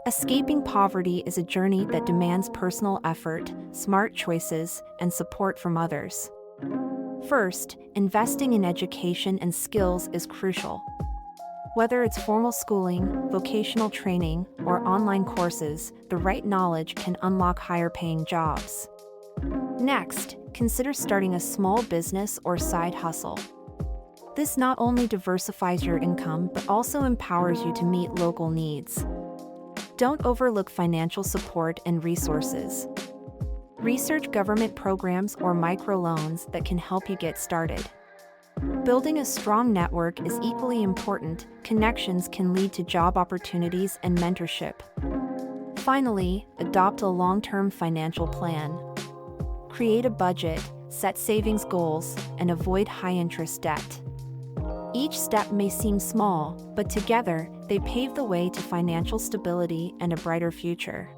Escaping poverty is a journey that demands personal effort, smart choices, and support from others. First, investing in education and skills is crucial. Whether it's formal schooling, vocational training, or online courses, the right knowledge can unlock higher-paying jobs. Next, consider starting a small business or side hustle. This not only diversifies your income but also empowers you to meet local needs. Don't overlook financial support and resources. Research government programs or microloans that can help you get started. Building a strong network is equally important. Connections can lead to job opportunities and mentorship. Finally, adopt a long-term financial plan. Create a budget, set savings goals, and avoid high-interest debt. Each step may seem small, but together, they pave the way to financial stability and a brighter future.